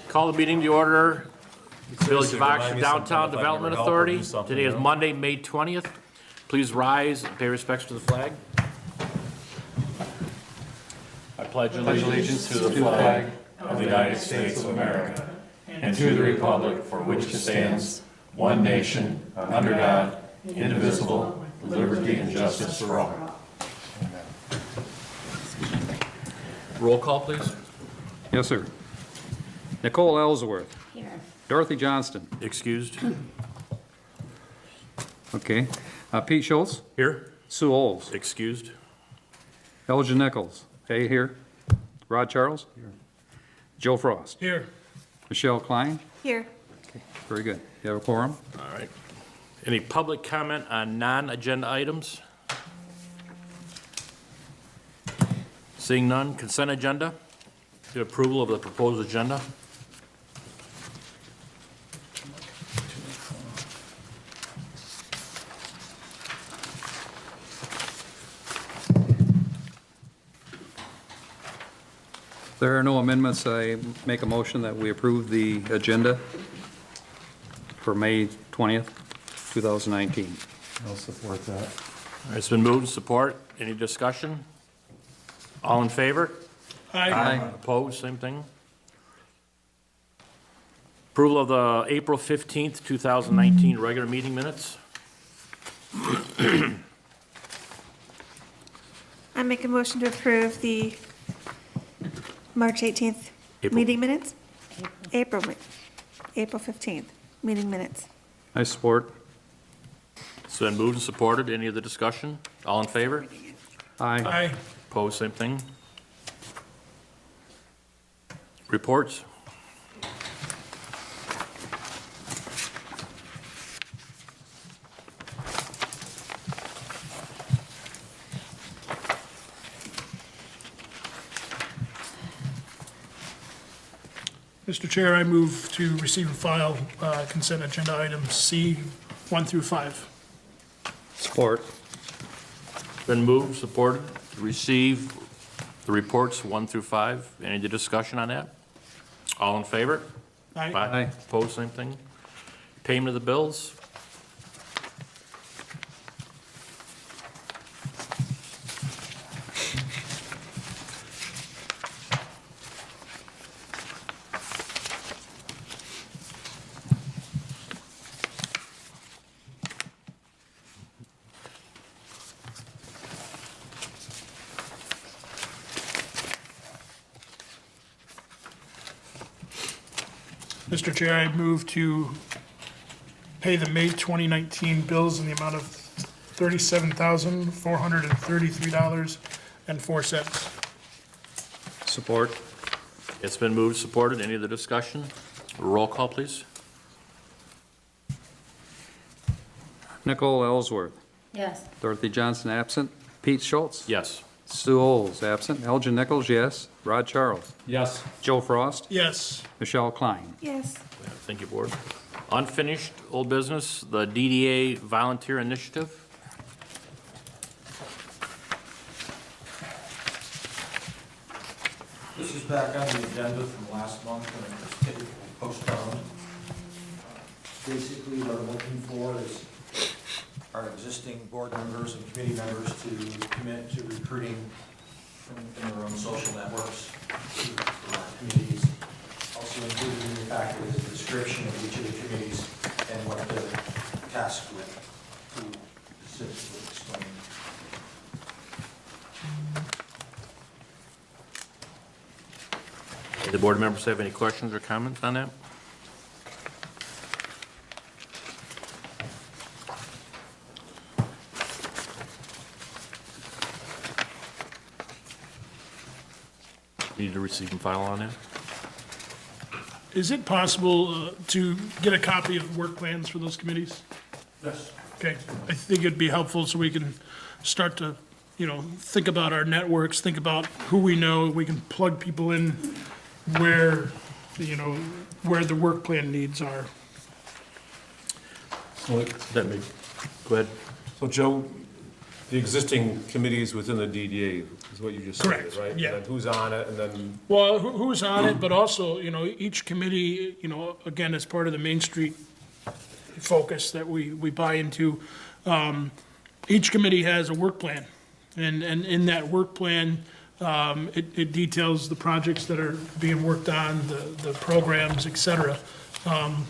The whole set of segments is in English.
Call the meeting to order. Village of Oxford Downtown Development Authority. Today is Monday, May 20th. Please rise and pay respects to the flag. I pledge allegiance to the flag of the United States of America and to the republic for which it stands, one nation, under God, indivisible, with liberty and justice for all. Roll call, please. Yes, sir. Nicole Ellsworth. Here. Dorothy Johnston. Excused. Okay. Pete Schultz. Here. Sue Oles. Excused. Elgin Nichols. Hey, here. Rod Charles. Here. Joe Frost. Here. Michelle Klein. Here. Okay. Very good. You have a quorum? All right. Any public comment on non-agenda items? Seeing none, consent agenda. The approval of the proposed agenda. There are no amendments. I make a motion that we approve the agenda for May 20th, 2019. I'll support that. All right, it's been moved and support. Any discussion? All in favor? Aye. Opposed, same thing. Approval of the April 15th, 2019 regular meeting minutes. I make a motion to approve the March 18th April. meeting minutes. April 15th meeting minutes. I support. It's been moved and supported. Any other discussion? All in favor? Aye. Aye. Opposed, same thing. Reports. Mr. Chair, I move to receive and file consent agenda items C 1 through 5. Support. Been moved, supported, to receive the reports 1 through 5. Any other discussion on that? All in favor? Aye. Aye. Opposed, same thing. Payment of the bills. Mr. Chair, I move to pay the May 2019 bills in the amount of $37,433.04. Support. It's been moved, supported. Any other discussion? Roll call, please. Nicole Ellsworth. Yes. Dorothy Johnston absent. Pete Schultz. Yes. Sue Oles absent. Elgin Nichols, yes. Rod Charles. Yes. Joe Frost. Yes. Michelle Klein. Yes. Thank you, Board. Unfinished old business, the DDA Volunteer Initiative. This is back on the agenda from last month and it was typically postponed. Basically, what I'm looking for is our existing board members and committee members to commit to recruiting from within their own social networks to our committees. Also included in the packet is a description of each of the committees and what they're tasked with to specifically explain. Do the board members have any questions or comments on that? Need to receive and file on that? Is it possible to get a copy of work plans for those committees? Yes. Okay, I think it'd be helpful so we can start to, think about our networks, think about who we know, we can plug people in where, where the work plan needs are. So, That may, go ahead. Joe, The existing committees within the DDA is what you just stated, Correct, right? yeah. And then who's on it, and then, Well, who's on it, but also, you know, each committee, you know, again, as part of the Main Street focus that we buy into, each committee has a work plan. And in that work plan, it details the projects that are being worked on, the programs, et cetera,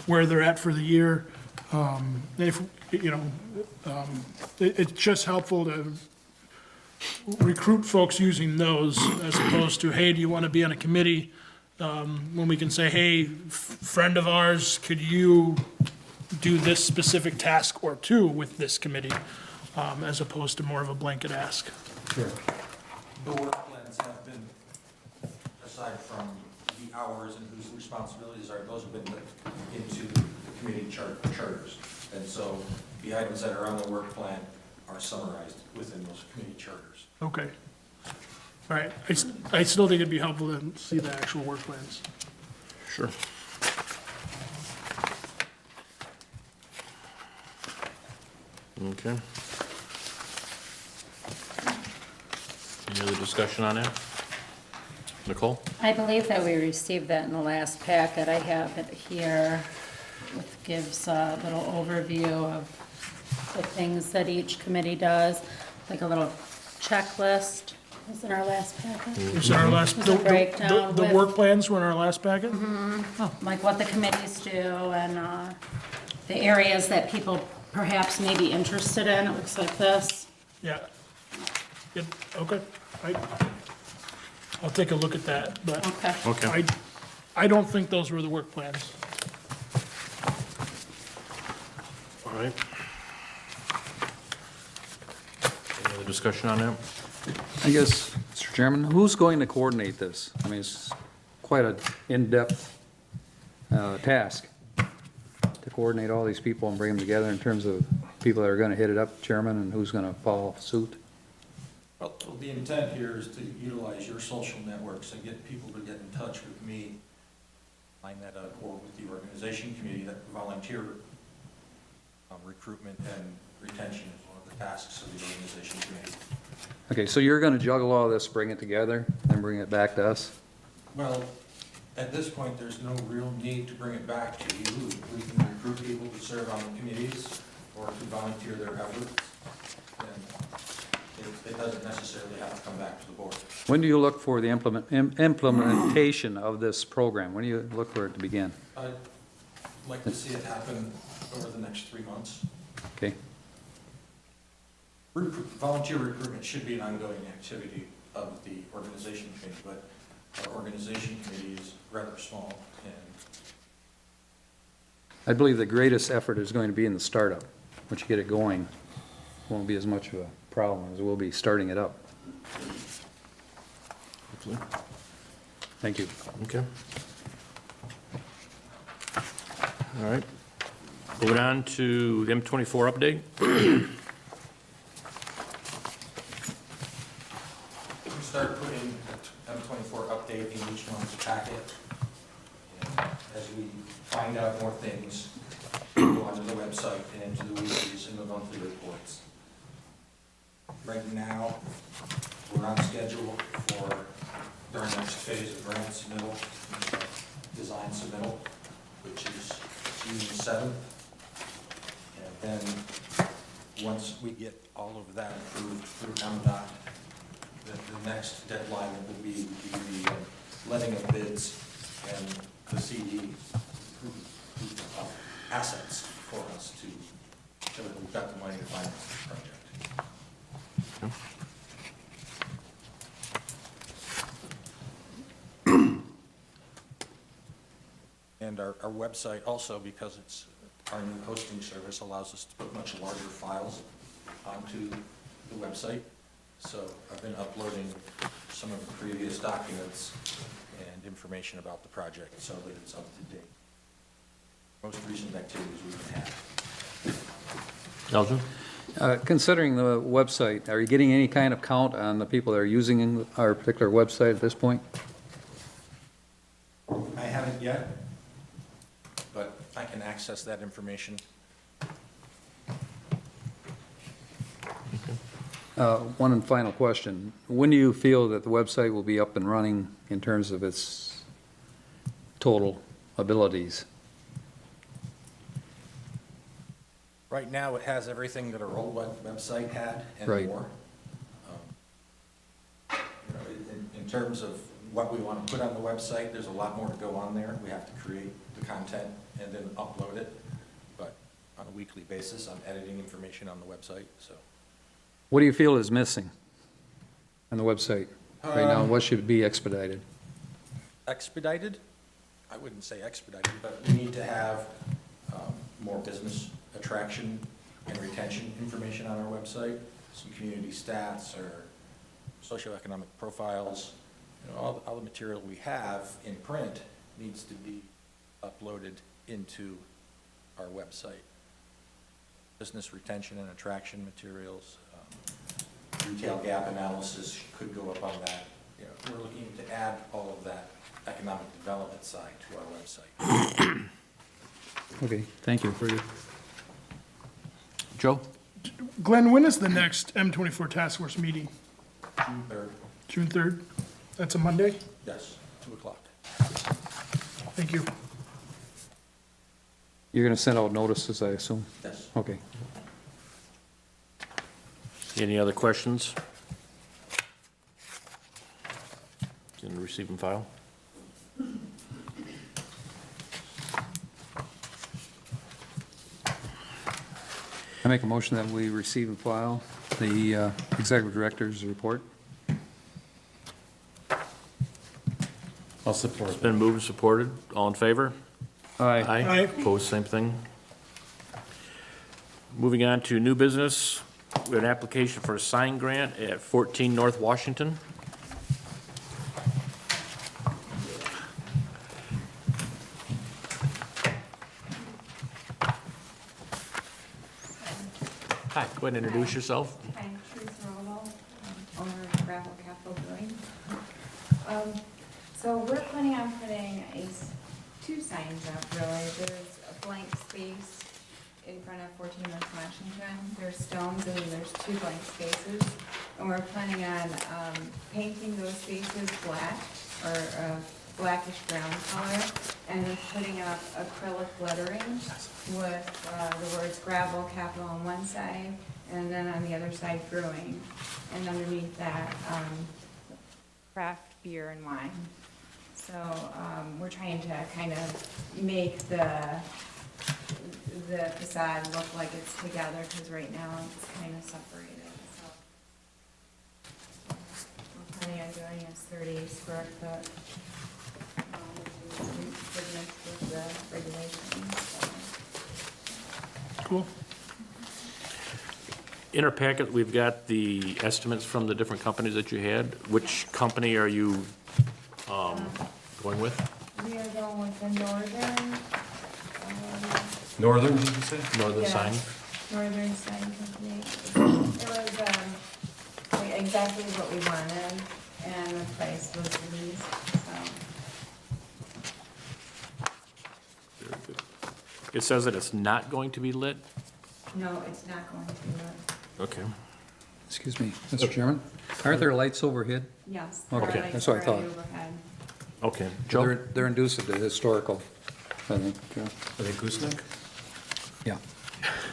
where they're at for the year. If, you know, it's just helpful to recruit folks using those as opposed to, hey, do you want to be on a committee? When we can say, hey, friend of ours, could you do this specific task or two with this committee? As opposed to more of a blanket ask. The work plans have been, aside from the hours and whose responsibilities are, those have been put into the committee charters. And so the items that are on the work plan are summarized within those committee charters. Okay. All right, I still think it'd be helpful to see the actual work plans. Sure. Okay. Any other discussion on that? Nicole? I believe that we received that in the last packet. I have it here. It gives a little overview of the things that each committee does, like a little checklist. Was in our last packet? Was in our last, Was a breakdown the with- work plans were in our last packet? Like what the committees do and the areas that people perhaps may be interested in. It looks like this. Yeah. Good, okay. I'll take a look at that, but Okay. Okay. I don't think those were the work plans. All right. Any other discussion on that? I guess, Mr. Chairman, who's going to coordinate this? I mean, it's quite an in-depth task to coordinate all these people and bring them together in terms of people that are going to hit it up, chairman, and who's going to follow suit. Well, the intent here is to utilize your social networks and get people to get in touch with me, line that up, or with the organization committee that volunteer recruitment and retention is one of the tasks of the organization committee. Okay, so you're going to juggle all this, bring it together, and bring it back to us? Well, at this point, there's no real need to bring it back to you. We can recruit people to serve on the committees or to volunteer their efforts. And it doesn't necessarily have to come back to the board. When do you look for the implementation of this program? When do you look for it to begin? I'd like to see it happen over the next 3 months. Okay, Volunteer recruitment should be an ongoing activity of the organization committee, but our organization committee is rather small, and I believe the greatest effort is going to be in the startup. Once you get it going, it won't be as much of a problem as it will be starting it up. Thank you. Okay. All right. Moving on to M24 update. we start putting a M24 update in each month's packet. And as we find out more things, we go onto the website and into the weeklies and the monthly reports. Right now, we're on schedule for our next phase of grant submittal, design submittal, which is June 7th. And then, once we get all of that approved through MDOT, the next deadline will be the letting of bids and the CD assets for us to, so that we've got the money to finance this project. And our website also, because it's our new hosting service, allows us to put much larger files onto the website. So I've been uploading some of the previous documents and information about the project so that it's up to date. Most recent activities we've had. Elgin? Considering the website, are you getting any kind of count on the people that are using our particular website at this point? I haven't yet, but I can access that information. One final question. When do you feel that the website will be up and running in terms of its total abilities? Right now, it has everything that our old website had and Right. more. You know, in terms of what we want to put on the website, there's a lot more to go on there. We have to create the content and then upload it. But on a weekly basis, I'm editing information on the website, so. What do you feel is missing on the website right now? What should be expedited? Expedited? I wouldn't say expedited, but we need to have more business attraction and retention information on our website, some community stats or socioeconomic profiles. You know, all the material we have in print needs to be uploaded into our website. Business retention and attraction materials, retail gap analysis could go up on that. You know, we're looking to add all of that economic development side to our website. Okay, thank you. Joe? Glenn, when is the next M24 task force meeting? June 3rd, June 3rd? That's a Monday? yes, 2 o'clock. Thank you. You're going to send out notices, I assume? Yes. Okay. Any other questions? Can receive and file? I make a motion that we receive and file the executive director's report. I'll support. It's been moved and supported. All in favor? Aye. Aye. Opposed, same thing. Moving on to new business. We have an application for a sign grant at 14 North Washington. Hi, go ahead and introduce yourself. I'm Teresa Rollo, owner of Gravel Capital Brewing. So we're planning on putting two signs up, really. There's a blank space in front of 14 North Washington. There's stones and then there's 2 blank spaces. And we're planning on painting those spaces black or a blackish brown color, and then putting up acrylic lettering with the words Gravel Capital on one side, and then on the other side brewing, and underneath that, craft beer and wine. So, we're trying to kind of make the facade look like it's together, because right now it's kind of separated, so. We're planning on doing a 30 square foot, with the regulations, so. Cool. In our packet, we've got the estimates from the different companies that you had. Which company are you going with? We are going with the Northern, Northern, did you say? Northern Yes. Sign? Northern Sign Company. It was, like exactly what we wanted, and the price was released, so. Very good. It says that it's not going to be lit? No, it's not going to work. Okay. Excuse me, Mr. Chairman? Aren't there lights overhead? Yes. Okay, our that's what I lights are thought. overhead. Okay. Joe? They're inducive to historical, I think. Yeah. Are they gooseneck? Yeah.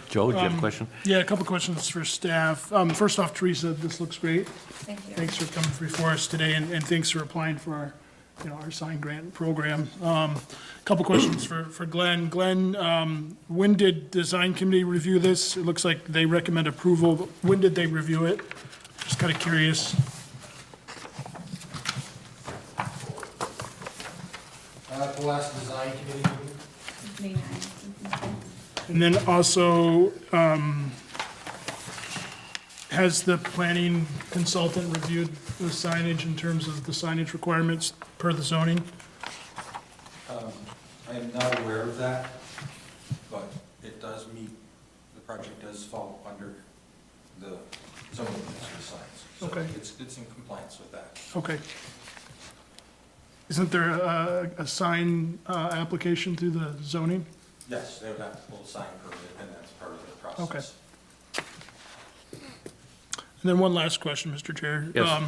Joe, do you have a question? Yeah, a couple questions for staff. First off, Teresa, this looks great. Thank you. Thanks for coming before us today, and thanks for applying for our, our sign grant program. Couple questions for Glenn. Glenn, when did the design committee review this? It looks like they recommend approval, but when did they review it? Just kind of curious. At the last design committee meeting, May 9th. And then also, has the planning consultant reviewed the signage in terms of the signage requirements per the zoning? I am not aware of that, but it does meet, the project does fall under the zoning for signs. So Okay. it's in compliance with that. Okay. Isn't there a sign application through the zoning? Yes, they would have to pull a sign permit, and that's part of the process. Okay. And then one last question, Mr. Chair. Yes.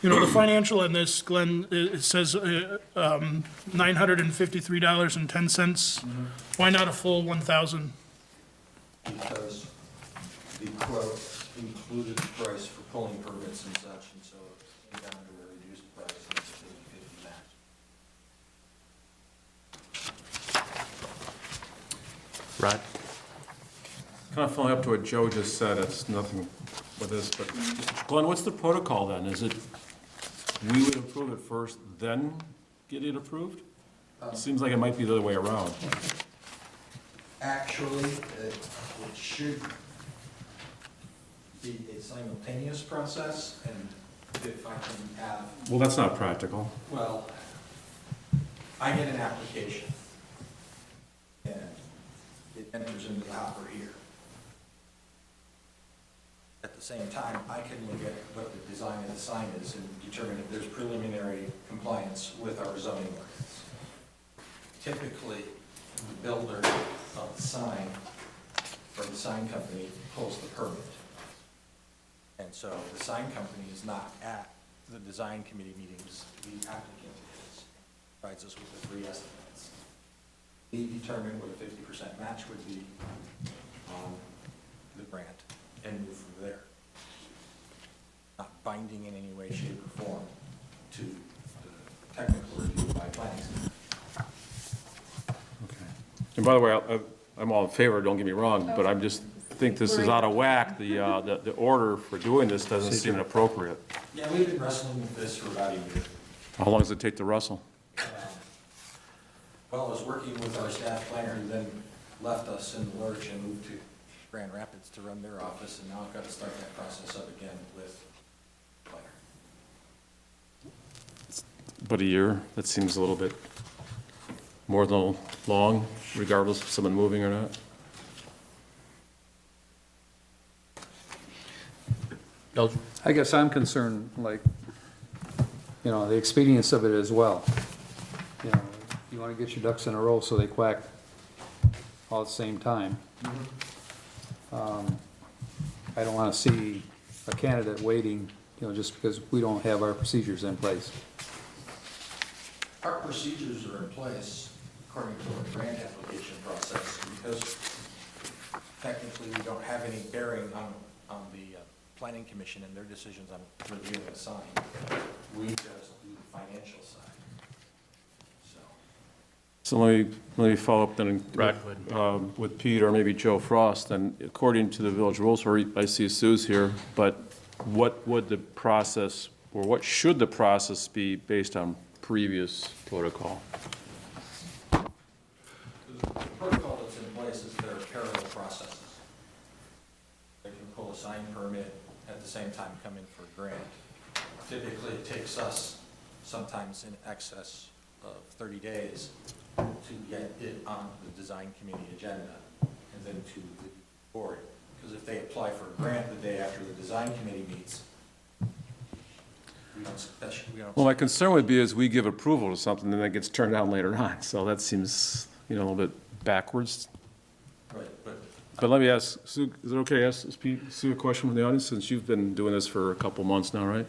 You know, the financial in this, Glenn, it says $953.10. Why not a full 1,000? Because the quote included the price for pulling permits and such, and so it came down to a reduced price, and it's 50/50 match. Rod? Kind of following up to what Joe just said, it's nothing with this, but Glenn, what's the protocol then? Is it, we would approve it first, then get it approved? It seems like it might be the other way around. Actually, it should be a simultaneous process, and if I can have, Well, that's not practical. well, I get an application, and it enters into the hopper here. At the same time, I can look at what the design of the sign is and determine if there's preliminary compliance with our zoning ordinance. Typically, the builder of the sign or the sign company pulls the permit. And so the sign company is not at the design committee meetings, the applicant is, provides us with the 3 estimates. We determine what a 50% match would be on the grant and move from there. Not binding in any way, shape, or form to the technical review by planning. And by the way, I'm all in favor, don't get me wrong, but I'm just think this is out of whack. The order for doing this doesn't seem appropriate. Yeah, we've been wrestling with this for about a year. How long does it take to wrestle? Well, I was working with our staff planner, who then left us in the lurch and moved to Grand Rapids to run their office, and now I've got to start that process up again with planner. But a year, that seems a little bit more than long, regardless of someone moving or not. Belcher? I guess I'm concerned, like, you know, the expedience of it as well. You know, you want to get your ducks in a row so they quack all at the same time. I don't want to see a candidate waiting, you know, just because we don't have our procedures in place. Our procedures are in place according to our grant application process, because technically we don't have any bearing on the planning commission and their decisions on reviewing the sign. We just do the financial side. So let me follow up then Right. with Pete or maybe Joe Frost. And according to the village rules, or I see Sue's here, but what would the process, or what should the process be based on previous protocol? The protocol that's in place is there are parallel processes. They can pull a sign permit at the same time come in for a grant. Typically, it takes us sometimes in excess of 30 days to get it on the design committee agenda and then to the board. Because if they apply for a grant the day after the design committee meets, we don't. Well, my concern would be is we give approval to something and then it gets turned down later on. So that seems, a little bit backwards. Right, but But let me ask, Sue, is it okay to ask Sue a question from the audience, since you've been doing this for a couple months now, right?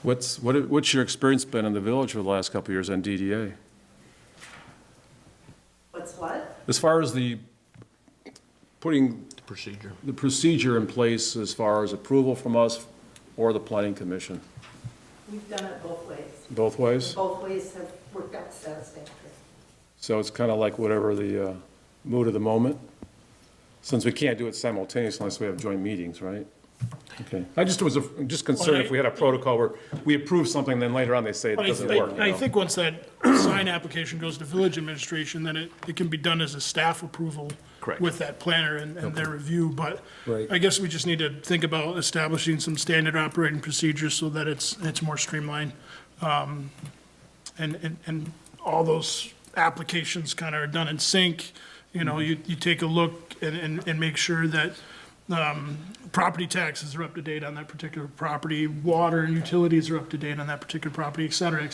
What's your experience been in the village for the last couple of years on DDA? What's what? As far as putting Procedure. the procedure in place as far as approval from us or the planning commission? We've done it both ways. Both ways? Both ways have worked out satisfactory. So it's kind of like whatever the mood of the moment? Since we can't do it simultaneously unless we have joint meetings, right? Okay. I'm just concerned if we had a protocol where we approve something, then later on they say it doesn't work. I think once that sign application goes to village administration, then it can be done as a staff approval Correct. with that planner and their review, but Right. I guess we just need to think about establishing some standard operating procedures so that it's more streamlined. And all those applications kind of are done in sync. You take a look and make sure that property taxes are up to date on that particular property, water and utilities are up to date on that particular property, et cetera,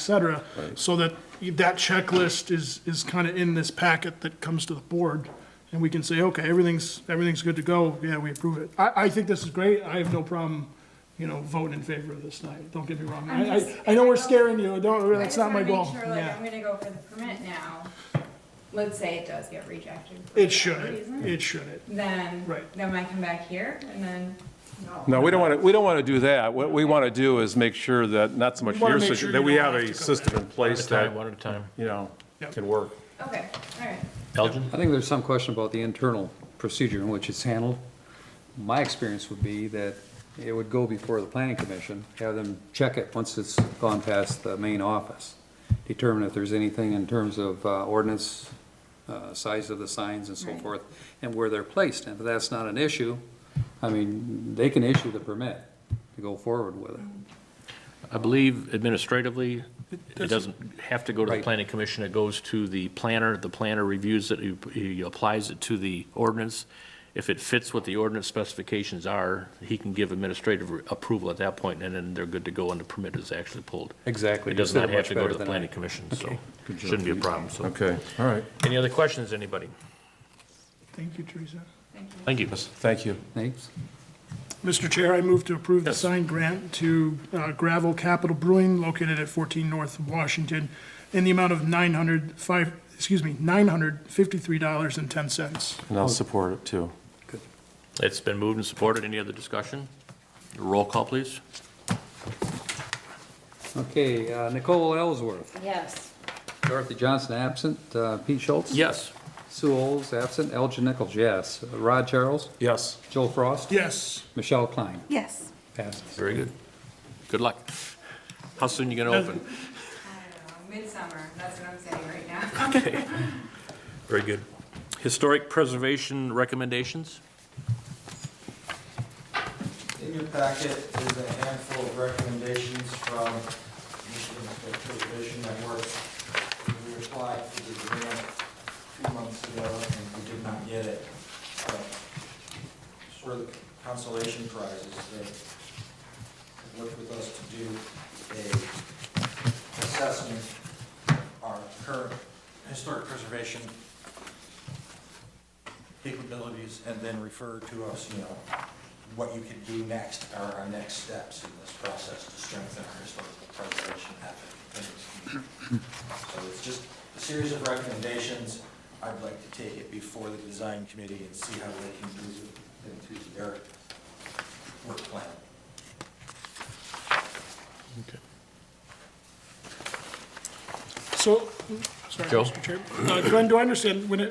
so that checklist is kind of in this packet that comes to the board, and we can say, okay, everything's good to go, yeah, we approve it. I think this is great, I have no problem voting in favor of this tonight. Don't get me wrong. I'm just- I know we're scaring you. Don't, that's not my goal. I just wanna make sure, like, Yeah. I'm gonna go for the permit now. Let's say it does get rejected. for It whatever shouldn't, reason. it shouldn't. Then, Right. then I come back here and then, No, we don't want to do that. What we want to do is make sure that, not so much We wanna your make system, sure that you we don't have have a to come system in One at place a time, that, one at a time. Yep. can work. okay, all right. Elgin? I think there's some question about the internal procedure in which it's handled. My experience would be that it would go before the planning commission, have them check it once it's gone past the main office. Determine if there's anything in terms of ordinance, size of the signs and so Right. forth, and where they're placed. And if that's not an issue, I mean, they can issue the permit to go forward with it. I believe administratively, it doesn't have to go to the Right. planning commission, it goes to the planner reviews it, he applies it to the ordinance. If it fits what the ordinance specifications are, he can give administrative approval at that point, and then they're good to go and the permit is actually pulled. Exactly. It does You said not it have much to go better to the than planning I- commission, so Okay. shouldn't be a problem, so. Okay, all right. Any other questions, anybody? Thank you, Teresa. Thank you. Thank you. Thank you. Thanks. Mr. Chair, I move to approve the Yes. signed grant to Gravel Capital Brewing located at 14 North Washington in the amount of $953.10. And I'll support it too. It's been moved and supported. Any other discussion? Roll call, please. Okay, Nicole Ellsworth, Yes. Dorothy Johnson absent, Pete Schultz? Yes. Sue Olds absent, Elgin Nichols, yes. Rod Charles? Yes. Joe Frost? Yes. Michelle Klein? Yes. Passes. Very good. Good luck. How soon you gonna open? I don't know, midsummer, that's what I'm saying right now. Okay. Very good. Historic preservation recommendations? In your packet is a handful of recommendations from Michigan Historic Preservation Network. We applied for the grant 2 months ago and we did not get it. Sort of the consolation prize is they worked with us to do a assessment of our current historic preservation capabilities and then refer to us, what you could do next, or our next steps in this process to strengthen our historical preservation efforts. So it's just a series of recommendations. I'd like to take it before the design committee and see how they can use it into their work plan. Okay. So, sorry, Joe? Mr. Chair. Glenn, do I understand, when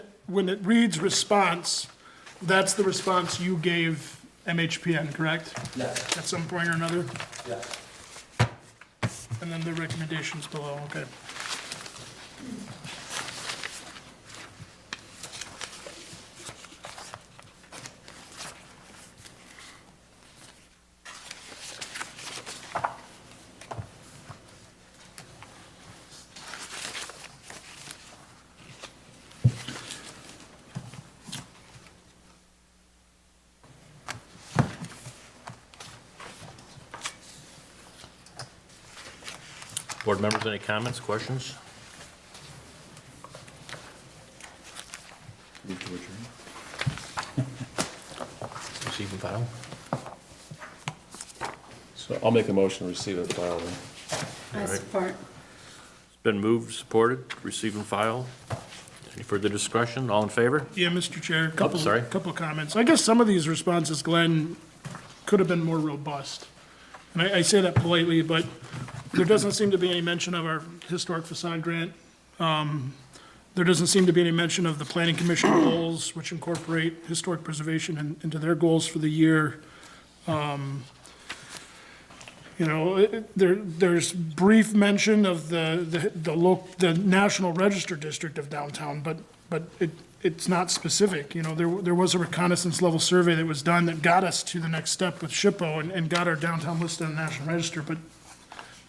it reads response, that's the response you gave MHPN, correct? Yes, At some point or another? yes. And then the recommendations below, okay. Board members, any comments, questions? Receive and file. So I'll make a motion to receive and file then. I support. It's been moved, supported, receive and file. Any further discussion? All in favor? Yeah, Mr. Chair, sorry. couple comments. I guess some of these responses, Glenn, could have been more robust. And I say that politely, but there doesn't seem to be any mention of our historic facade grant. There doesn't seem to be any mention of the planning commission goals, which incorporate historic preservation into their goals for the year. There's brief mention of the National Register District of downtown, but it's not specific. There was a reconnaissance level survey that was done that got us to the next step with SHPO and got our downtown listed on the National Register, but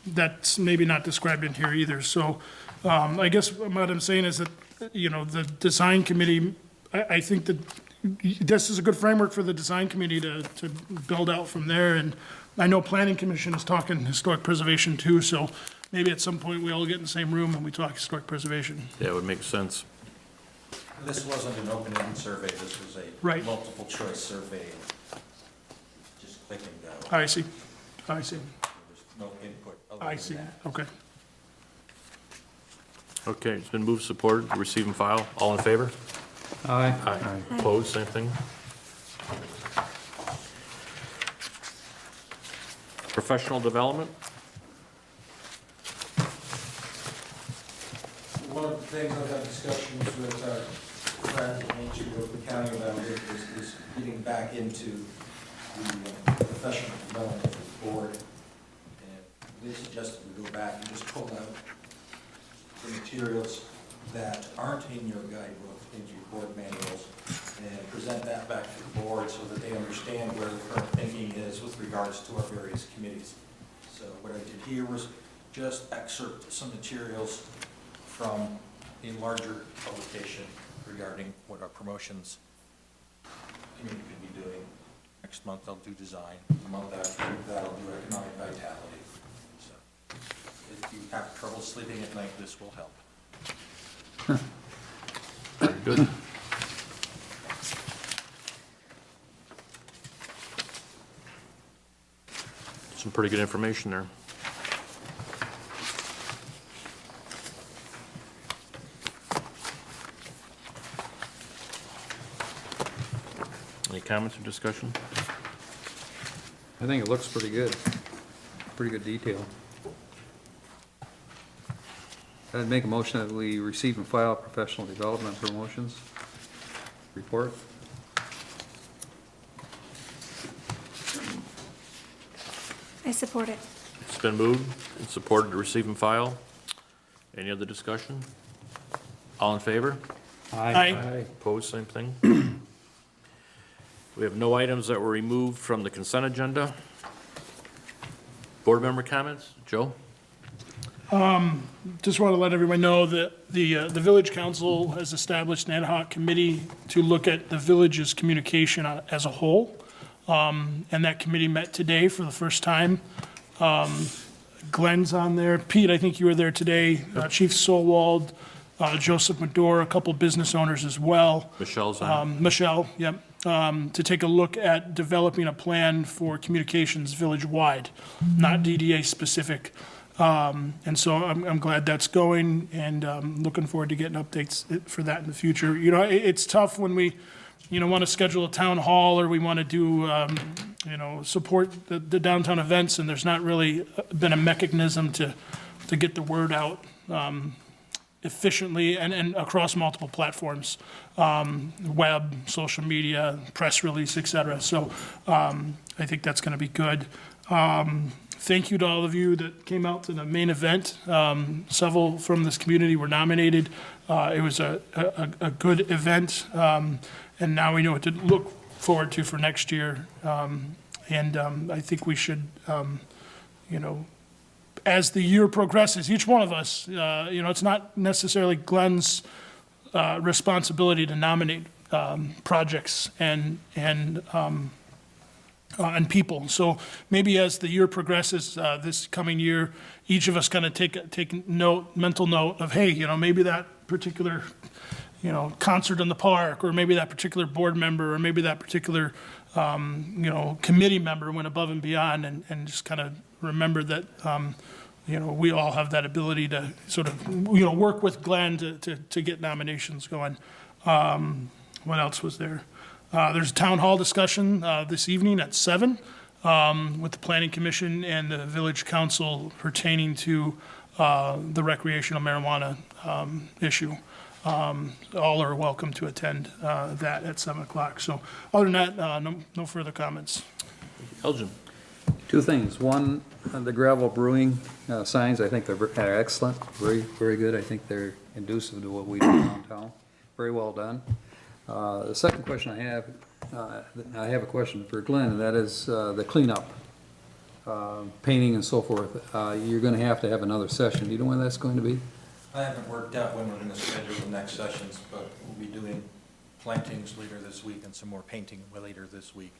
that's maybe not described in here either. So I guess what I'm saying is that, the design committee, I think that this is a good framework for the design committee to build out from there. And I know planning commission is talking historic preservation too, so maybe at some point we all get in the same room and we talk historic preservation. That would make sense. This wasn't an open-ended survey, this was a Right. multiple choice survey. Just click and go. I see. I see, There's no input other I than see, that. okay. Okay, it's been moved, supported, to receive and file. All in favor? Aye. Aye. Opposed, same thing. Professional development? One of the things I've had discussions with our friends at Main Street of the county about is getting back into the professional development of the board. And they suggested we go back and just pull out the materials that aren't in your guidebook, in your board manuals, and present that back to the board so that they understand where the current thinking is with regards to our various committees. So what I did here was just excerpt some materials from a larger publication regarding what our promotions committee could be doing. Next month I'll do design, the month after that I'll do economic vitality. So if you have trouble sleeping at night, this will help. Very good. Some pretty good information there. Any comments or discussion? I think it looks pretty good. Pretty good detail. I'd make a motion that we receive and file professional development promotions report. I support it. It's been moved and supported to receive and file. Any other discussion? All in favor? Aye. Opposed, same thing. We have no items that were removed from the consent agenda. Board member comments? Joe? Just want to let everyone know that the village council has established an ad hoc committee to look at the village's communication as a whole. And that committee met today for the first time. Glenn's on there. Pete, I think you were there today. Chief Solwald, Joseph Medora, a couple business owners as well. Michelle's on. Michelle, yep, to take a look at developing a plan for communications village-wide, not DDA specific. And so I'm glad that's going, and looking forward to getting updates for that in the future. You know, it's tough when we, want to schedule a town hall, or we want to do, support the downtown events, and there's not really been a mechanism to get the word out efficiently and across multiple platforms, web, social media, press release, et cetera. So I think that's going to be good. Thank you to all of you that came out to the main event. Several from this community were nominated. It was a good event, and now we know what to look forward to for next year. I think we should, as the year progresses, each one of us, it's not necessarily Glenn's responsibility to nominate projects and people. So maybe as the year progresses, this coming year, each of us kind of take mental note of, hey, maybe that particular, concert in the park, or maybe that particular board member, or maybe that particular, committee member went above and beyond, and just kind of remember that, we all have that ability to sort of, work with Glenn to get nominations going. What else was there? There's a town hall discussion this evening at 7 with the Planning Commission and the Village Council pertaining to the recreational marijuana issue. All are welcome to attend that at 7 o'clock. So other than that, no further comments. Elgin? Two things. One, the gravel brewing signs, I think they're excellent, very, very good. I think they're conducive to what we do downtown. Very well done. The second question I have a question for Glenn, and that is the cleanup, painting and so forth. You're going to have another session. Do you know when that's going to be? I haven't worked out when we're going to schedule the next sessions, but we'll be doing plantings later this week and some more painting later this week.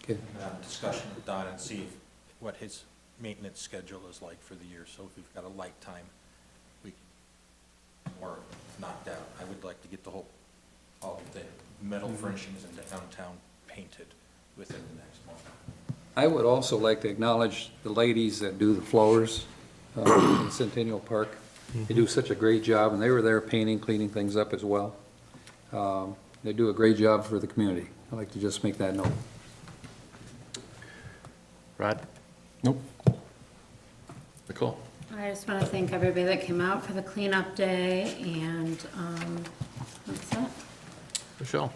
Okay. And have a discussion with Don and see what his maintenance schedule is like for the year. So if we've got a light time, we more knocked out. I would like to get all of the metal furnishings in downtown painted within the next month. I would also like to acknowledge the ladies that do the flowers in Centennial Park. They do such a great job, and they were there painting, cleaning things up as well. They do a great job for the community. I'd like to just make that note. Rod? Nope. Nicole? I just want to thank everybody that came out for the cleanup day, and that's it. Michelle?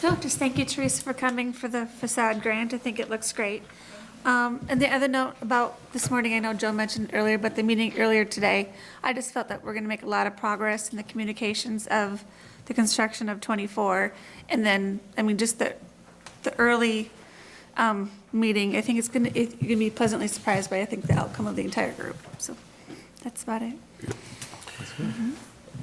No, just thank you, Teresa, for coming for the facade grant. I think it looks great. And the other note about this morning, I know Joe mentioned earlier, but the meeting earlier today, I just felt that we're going to make a lot of progress in the communications of the construction of 24. And then, I mean, just the early meeting, I think you're going to be pleasantly surprised by, I think, the outcome of the entire group. So that's about it.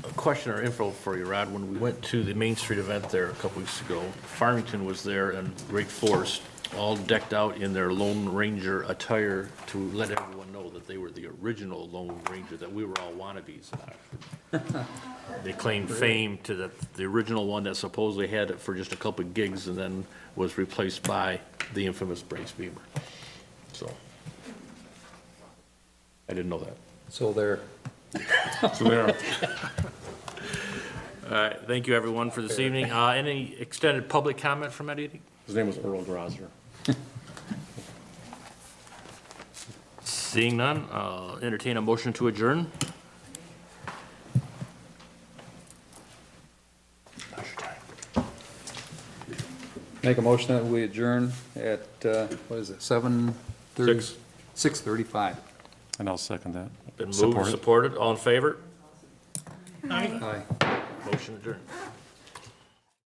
A question or info for you, Rod. When we went to the Main Street event there a couple weeks ago, Farmington was there in great force, all decked out in their Lone Ranger attire to let everyone know that they were the original Lone Ranger, that we were all wannabes in Oxford. They claimed fame to the original one that supposedly had it for just a couple of gigs and then was replaced by the infamous Brace Beamer. So, I didn't know that. So there. So there. All right, thank you, everyone, for this evening. Any extended public comment from anything? His name was Earl Grosser. Seeing none, entertain a motion to adjourn. Make a motion that we adjourn at, what is it, 7:30? 6:35. And I'll second that. Been moved, Support it. supported, all in favor? Aye. Aye. Motion adjourned.